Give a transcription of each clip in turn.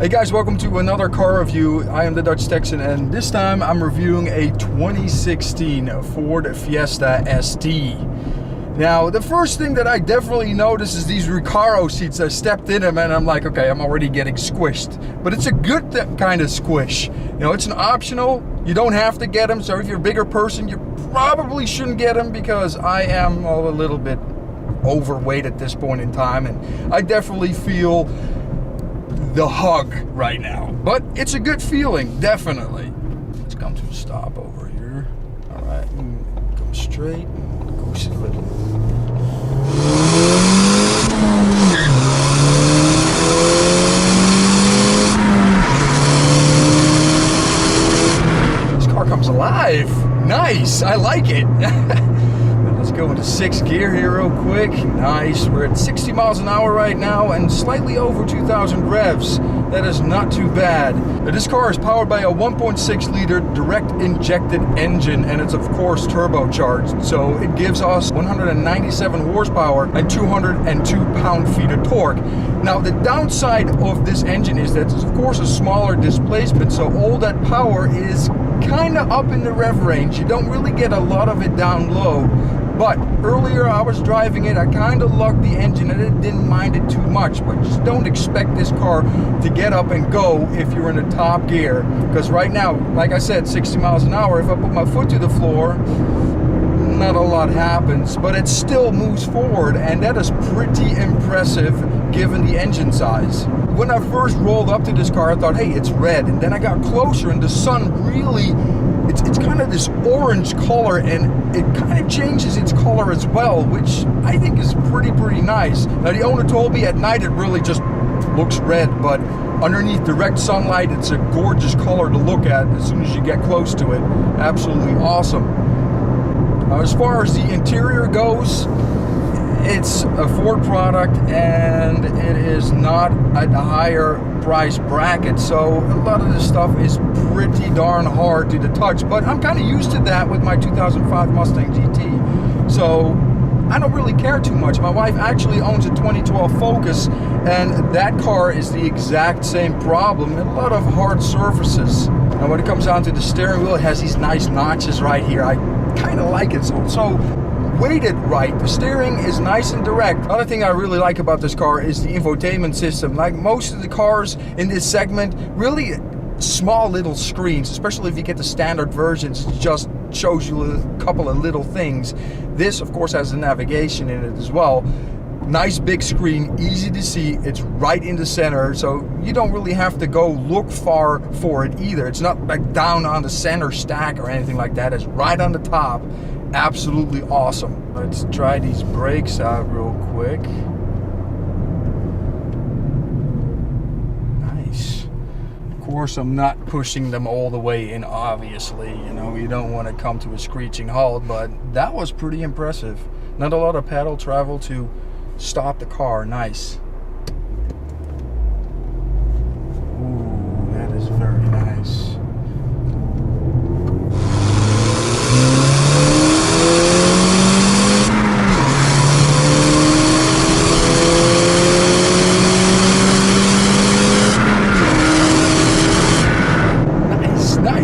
Hey guys, welcome to another car review. I am the Dutch Texan, and this time I'm reviewing a 2016 Ford Fiesta ST. Now, the first thing that I definitely noticed is these Recaro seats. I stepped in them and I'm like, okay, I'm already getting squished. But it's a good kind of squish. You know, it's an optional. You don't have to get them. So if you're a bigger person, you probably shouldn't get them, because I am a little bit overweight at this point in time, and I definitely feel the hug right now, but it's a good feeling, definitely. Let's come to a stop over here. All right, come straight, go sit a little. This car comes alive. Nice, I like it. Let's go into 6th gear here real quick. Nice. We're at 60 miles an hour right now and slightly over 2,000 revs. That is not too bad. This car is powered by a 1.6 liter direct injected engine, and it's of course turbocharged. So it gives us 197 horsepower and 202 pound-feet of torque. Now the downside of this engine is that it's of course a smaller displacement, so all that power is kind of up in the rev range. You don't really get a lot of it down low. But earlier I was driving it, I kind of lugged the engine and it didn't mind it too much. But just don't expect this car to get up and go if you're in the top gear. Because right now, like I said, 60 miles an hour, if I put my foot to the floor, not a lot happens. But it still moves forward, and that is pretty impressive given the engine size. When I first rolled up to this car, I thought, hey, it's red. And then I got closer and the sun really, it's kind of this orange color, and it kind of changes its color as well, which I think is pretty nice. Now the owner told me at night it really just looks red, but underneath direct sunlight it's a gorgeous color to look at as soon as you get close to it. Absolutely awesome. Now, as far as the interior goes, it's a Ford product and it is not at the higher price bracket, so a lot of this stuff is pretty darn hard to the touch, but I'm kind of used to that with my 2005 Mustang GT, so I don't really care too much. My wife actually owns a 2012 Focus, and that car is the exact same problem, and a lot of hard surfaces. Now when it comes down to the steering wheel, it has these nice notches right here. I kind of like it. So weighted right, the steering is nice and direct. Another thing I really like about this car is the infotainment system. Like most of the cars in this segment, really small little screens, especially if you get the standard versions, it just shows you a couple of little things. This of course has the navigation in it as well. Nice big screen, easy to see, it's right in the center, so you don't really have to go look far for it either. It's not like down on the center stack or anything like that, it's right on the top. Absolutely awesome. Let's try these brakes out real quick. Nice. Of course, I'm not pushing them all the way in, obviously. You know, you don't want to come to a screeching halt, but that was pretty impressive. Not a lot of pedal travel to stop the car. Nice. Ooh, that is very nice.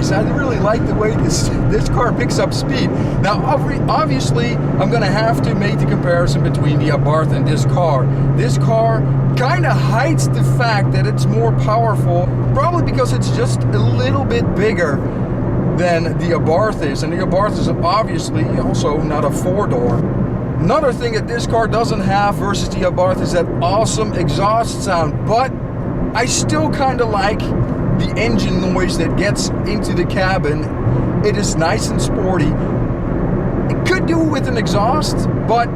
I really like the way this car picks up speed. Now obviously I'm gonna have to make the comparison between the Abarth and this car. This car kind of hides the fact that it's more powerful, probably because it's just a little bit bigger than the Abarth is, and the Abarth is obviously also not a 4-door. Another thing that this car doesn't have versus the Abarth is that awesome exhaust sound, but I still kind of like the engine noise that gets into the cabin. It is nice and sporty. It could do with an exhaust, but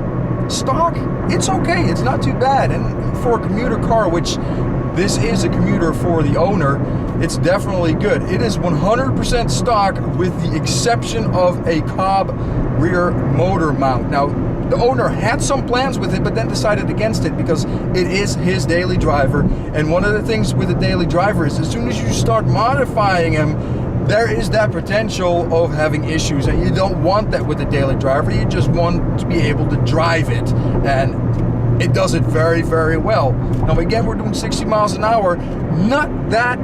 stock, it's okay. It's not too bad. And for a commuter car, which this is a commuter for the owner, it's definitely good. It is 100% stock with the exception of a Cobb rear motor mount. Now, the owner had some plans with it, but then decided against it because it is his daily driver. And one of the things with a daily driver is as soon as you start modifying him, there is that potential of having issues, and you don't want that with a daily driver. You just want to be able to drive it. And it does it very, very well. Now again, we're doing 60 miles an hour, not that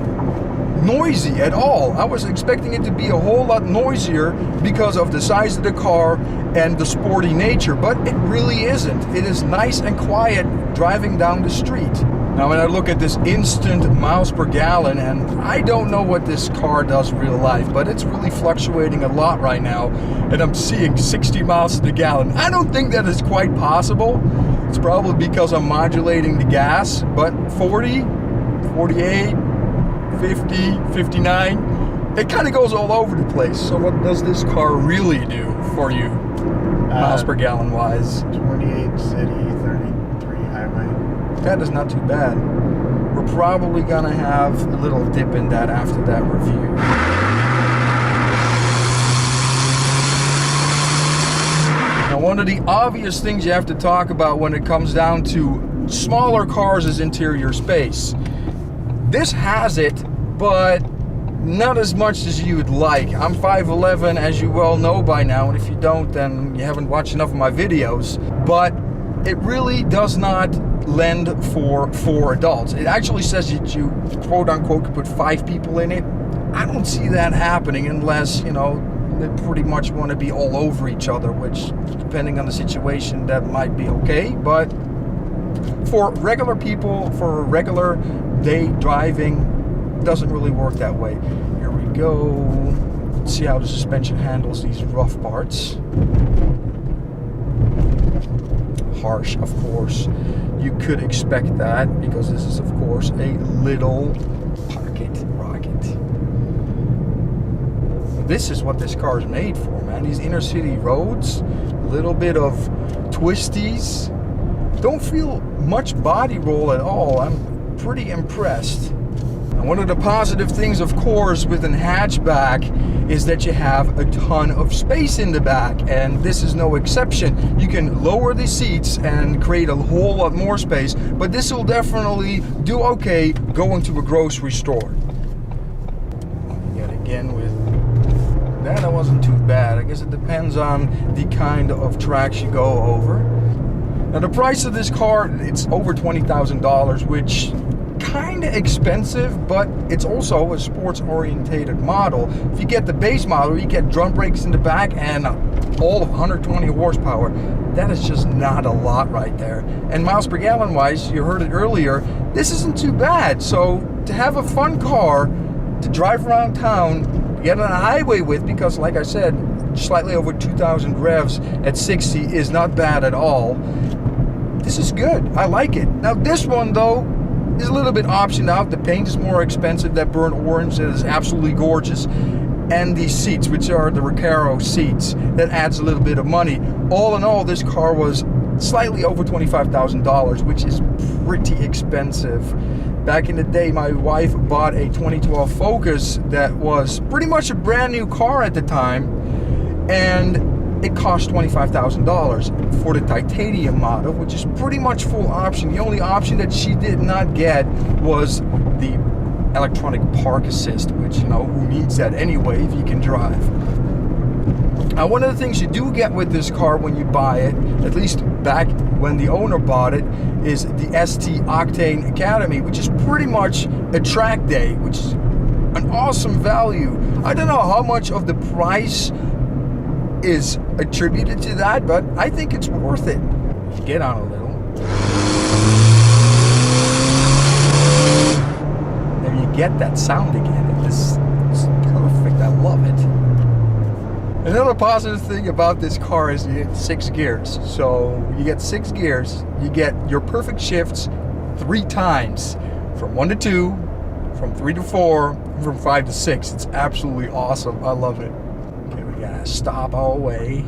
noisy at all. I was expecting it to be a whole lot noisier because of the size of the car and the sporty nature, but it really isn't. It is nice and quiet driving down the street. Now when I look at this instant miles per gallon, and I don't know what this car does in real life, but it's really fluctuating a lot right now, and I'm seeing 60 miles to the gallon. I don't think that is quite possible. It's probably because I'm modulating the gas, but 40, 48, 50, 59, it kind of goes all over the place. So what does this car really do for you, miles per gallon wise? 28 city, 33 highway. That is not too bad. We're probably gonna have a little dip in that after that review. Now, one of the obvious things you have to talk about when it comes down to smaller cars is interior space. This has it, but not as much as you would like. I'm 5'11", as you well know by now, and if you don't, then you haven't watched enough of my videos. But it really does not lend for 4 adults. It actually says that you, quote unquote, could put 5 people in it. I don't see that happening unless, you know, they pretty much want to be all over each other, which, depending on the situation, that might be okay. But for regular people, for regular day driving, doesn't really work that way. Here we go. Let's see how the suspension handles these rough parts. Harsh, of course. You could expect that because this is, of course, a little pocket rocket. This is what this car is made for, man. These inner city roads, a little bit of twisties. Don't feel much body roll at all. I'm pretty impressed. And one of the positive things, of course, with an hatchback is that you have a ton of space in the back, and this is no exception. You can lower the seats and create a whole lot more space, but this will definitely do okay going to a grocery store. Yet again with that, it wasn't too bad. I guess it depends on the kind of tracks you go over. Now the price of this car, it's over $20,000, which kind of expensive, but it's also a sports orientated model. If you get the base model, you get drum brakes in the back and all of 120 horsepower. That is just not a lot right there. And miles per gallon wise, you heard it earlier, this isn't too bad. So to have a fun car to drive around town, get on a highway with, because like I said, slightly over 2,000 revs at 60 is not bad at all. This is good. I like it. Now this one though is a little bit optioned out. The paint is more expensive. That burnt orange, that is absolutely gorgeous. And these seats, which are the Recaro seats, that adds a little bit of money. All in all, this car was slightly over $25,000, which is pretty expensive. Back in the day, my wife bought a 2012 Focus that was pretty much a brand new car at the time, and it cost $25,000 for the titanium model, which is pretty much full option. The only option that she did not get was the electronic park assist, which, you know, who needs that anyway if you can drive. Now, one of the things you do get with this car when you buy it, at least back when the owner bought it, is the ST Octane Academy, which is pretty much a track day, which is an awesome value. I don't know how much of the price is attributed to that, but I think it's worth it. Get on a little. There you get that sound again. It's perfect. I love it. Another positive thing about this car is you get 6 gears. So you get 6 gears. You get your perfect shifts 3 times. From 1 to 2, from 3 to 4, from 5 to 6. It's absolutely awesome. I love it. Okay, we gotta stop all the way.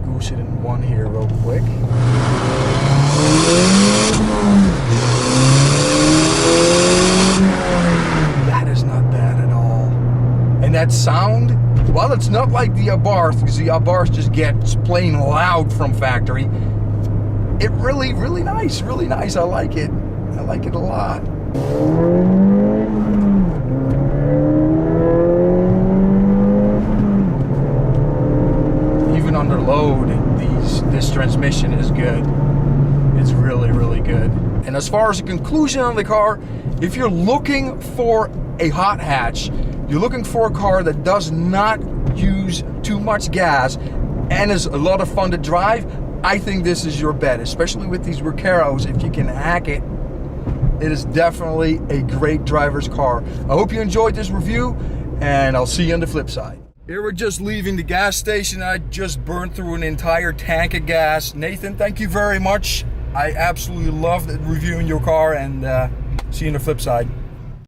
Goose it in 1 here real quick. That is not bad at all. And that sound, well, it's not like the Abarth, because the Abarth just gets plain loud from factory. It really, really nice, really nice. I like it. I like it a lot. this transmission is good. It's really, really good. And as far as the conclusion on the car, if you're looking for a hot hatch, you're looking for a car that does not use too much gas and is a lot of fun to drive, I think this is your bet, especially with these Recaros. If you can hack it, it is definitely a great driver's car. I hope you enjoyed this review, and I'll see you on the flip side. Here we're just leaving the gas station. I just burned through an entire tank of gas. Nathan, thank you very much. I absolutely loved reviewing your car, and see you on the flip side.